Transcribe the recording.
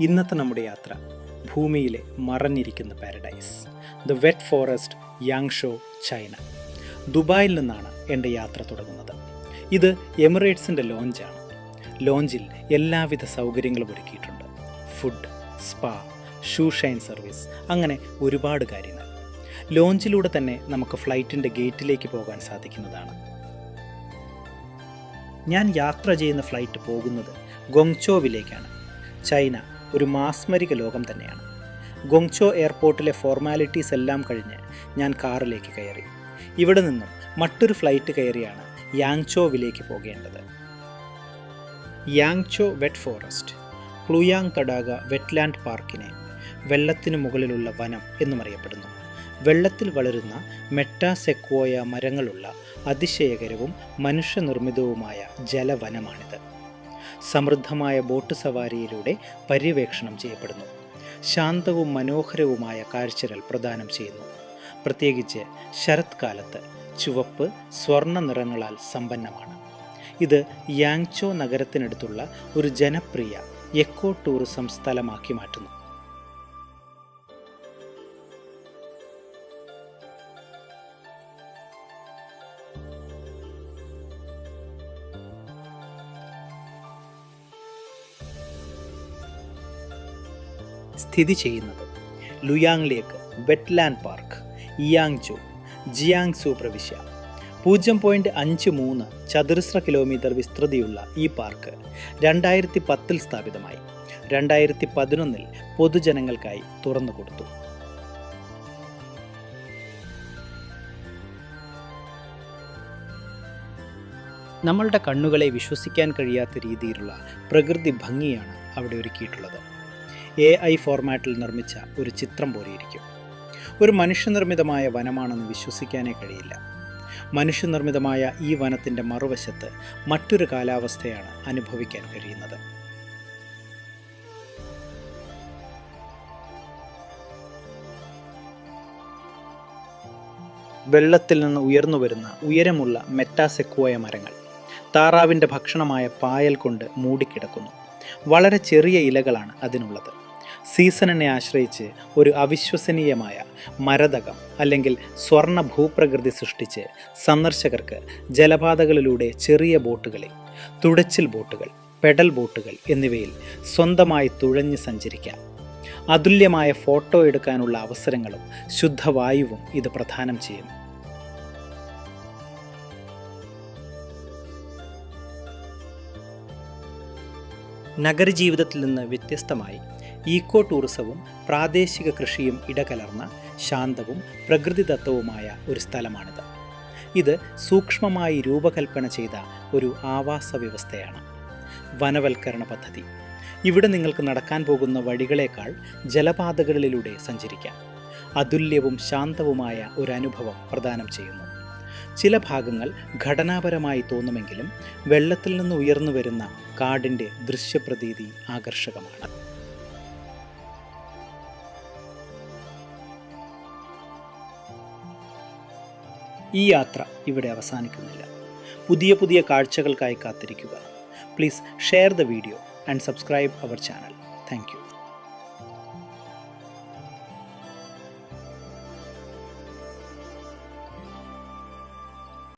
ഇന്നത്തെ നമ്മുടെ യാത്ര ഭൂമിയിലെ മറഞ്ഞിരിക്കുന്ന paradise, the wet forest, Yangshuo, China. ദുബായിൽ നിന്നാണ് എൻ്റെ യാത്ര തുടങ്ങുന്നത്. ഇത് എമിറേറ്റ്സിൻ്റെ ലോഞ്ചാണ്. ലോഞ്ചിൽ എല്ലാവിധ സൗകര്യങ്ങളും ഒരുക്കിയിട്ടുണ്ട്. Food, spa, shoe Shine service, അങ്ങനെ ഒരുപാട് കാര്യങ്ങൾ. ലോഞ്ചിലൂടെ തന്നെ നമുക്ക് ഫ്ലൈറ്റിൻ്റെ ഗേറ്റിലേക്ക് പോകാൻ സാധിക്കുന്നതാണ്. ഞാൻ യാത്ര ചെയ്യുന്ന ഫ്ലൈറ്റ് പോകുന്നത് ഗൊങ്ചോവിലേക്കാണ്. ചൈന ഒരു മാസ്മരിക ലോകം തന്നെയാണ്. ഗൊങ്ചോ എയർപോർട്ടിലെ ഫോർമാലിറ്റീസ് എല്ലാം കഴിഞ്ഞ് ഞാൻ കാറിലേക്ക് കയറി. ഇവിടെ നിന്നും മറ്റൊരു ഫ്ലൈറ്റ് കയറിയാണ് യാങ്ചോവിലേക്ക് പോകേണ്ടത്. യാങ്ചോ വെറ്റ് ഫോറസ്റ്റ്, ക്ലുയാങ് തടാക വെറ്റ്ലാൻഡ് പാർക്കിനെ വെള്ളത്തിനു മുകളിലുള്ള വനം എന്നും അറിയപ്പെടുന്നു. വെള്ളത്തിൽ വളരുന്ന മെറ്റാസെക്വോയ മരങ്ങളുള്ള അതിശയകരവും മനുഷ്യനിർമ്മിതവുമായ ജലവനമാണിത്. സമൃദ്ധമായ ബോട്ട് സവാരിയിലൂടെ പര്യവേക്ഷണം ചെയ്യപ്പെടുന്നു. ശാന്തവും മനോഹരവുമായ കാഴ്ചകൾ പ്രദാനം ചെയ്യുന്നു. പ്രത്യേകിച്ച് ശരത്കാലത്ത് ചുവപ്പ്, സ്വർണ്ണ നിറങ്ങളാൽ സമ്പന്നമാണ്. ഇത് യാങ്ചോ നഗരത്തിനടുത്തുള്ള ഒരു ജനപ്രിയ എക്കോ ടൂറിസം സ്ഥലമാക്കി മാറ്റുന്നു. സ്ഥിതി ചെയ്യുന്നത് ലുയാങ്ങിലേക്ക് വെറ്റ്ലാൻഡ് പാർക്ക്, ഇയാങ്ചോ, ജിയാങ്സു പ്രവിശ്യ. 0.53 ചതുരശ്ര കിലോമീറ്റർ വിസ്തൃതിയുള്ള ഈ പാർക്ക് 2010 സ്ഥാപിതമായി. 2011 പൊതുജനങ്ങൾക്കായി തുറന്നുകൊടുത്തു. നമ്മളുടെ കണ്ണുകളെ വിശ്വസിക്കാൻ കഴിയാത്ത രീതിയിലുള്ള പ്രകൃതി ഭംഗിയാണ് അവിടെ ഒരുക്കിയിട്ടുള്ളത്. AI ഫോർമാറ്റിൽ നിർമ്മിച്ച ഒരു ചിത്രം പോലെയിരിക്കും. ഒരു മനുഷ്യനിർമ്മിതമായ വനമാണെന്ന് വിശ്വസിക്കാനേ കഴിയില്ല. മനുഷ്യനിർമ്മിതമായ ഈ വനത്തിൻ്റെ മറുവശത്ത് മറ്റൊരു കാലാവസ്ഥയാണ് അനുഭവിക്കാൻ കഴിയുന്നത്. വെള്ളത്തിൽ നിന്ന് ഉയർന്നു വരുന്ന ഉയരമുള്ള മെറ്റാസെക്വോയ മരങ്ങൾ താറാവിൻ്റെ ഭക്ഷണമായ പായൽ കൊണ്ട് മൂടിക്കിടക്കുന്നു. വളരെ ചെറിയ ഇലകളാണ് അതിനുള്ളത്. സീസണിനെ ആശ്രയിച്ച് ഒരു അവിശ്വസനീയമായ മരതകം അല്ലെങ്കിൽ സ്വർണ്ണ ഭൂപ്രകൃതി സൃഷ്ടിച്ച് സന്ദർശകർക്ക് ജലപാതകളിലൂടെ ചെറിയ ബോട്ടുകളിൽ, തുഴച്ചിൽ ബോട്ടുകൾ, പെഡൽ ബോട്ടുകൾ എന്നിവയിൽ സ്വന്തമായി തുഴഞ്ഞ് സഞ്ചരിക്കാം. അതുല്യമായ ഫോട്ടോ എടുക്കാനുള്ള അവസരങ്ങളും ശുദ്ധവായുവും ഇത് പ്രദാനം ചെയ്യുന്നു. നഗരജീവിതത്തിൽ നിന്ന് വ്യത്യസ്തമായി ഈക്കോ ടൂറിസവും പ്രാദേശിക കൃഷിയും ഇടകലർന്ന ശാന്തവും പ്രകൃതിദത്തവുമായ ഒരു സ്ഥലമാണിത്. ഇത് സൂക്ഷ്മമായി രൂപകൽപ്പന ചെയ്ത ഒരു ആവാസ വ്യവസ്ഥയാണ്. വനവൽക്കരണ പദ്ധതി. ഇവിടെ നിങ്ങൾക്ക് നടക്കാൻ പോകുന്ന വഴികളേക്കാൾ ജലപാതകളിലൂടെ സഞ്ചരിക്കാം. അതുല്യവും ശാന്തവുമായ ഒരു അനുഭവം പ്രദാനം ചെയ്യുന്നു. ചില ഭാഗങ്ങൾ ഘടനാപരമായി തോന്നുമെങ്കിലും വെള്ളത്തിൽ നിന്ന് ഉയർന്നു വരുന്ന കാടിൻ്റെ ദൃശ്യപ്രതീതി ആകർഷകമാണ്. ഈ യാത്ര ഇവിടെ അവസാനിക്കുന്നില്ല. പുതിയ പുതിയ കാഴ്ചകൾക്കായി കാത്തിരിക്കുക. Please share the video and subscribe our channel. Thank U.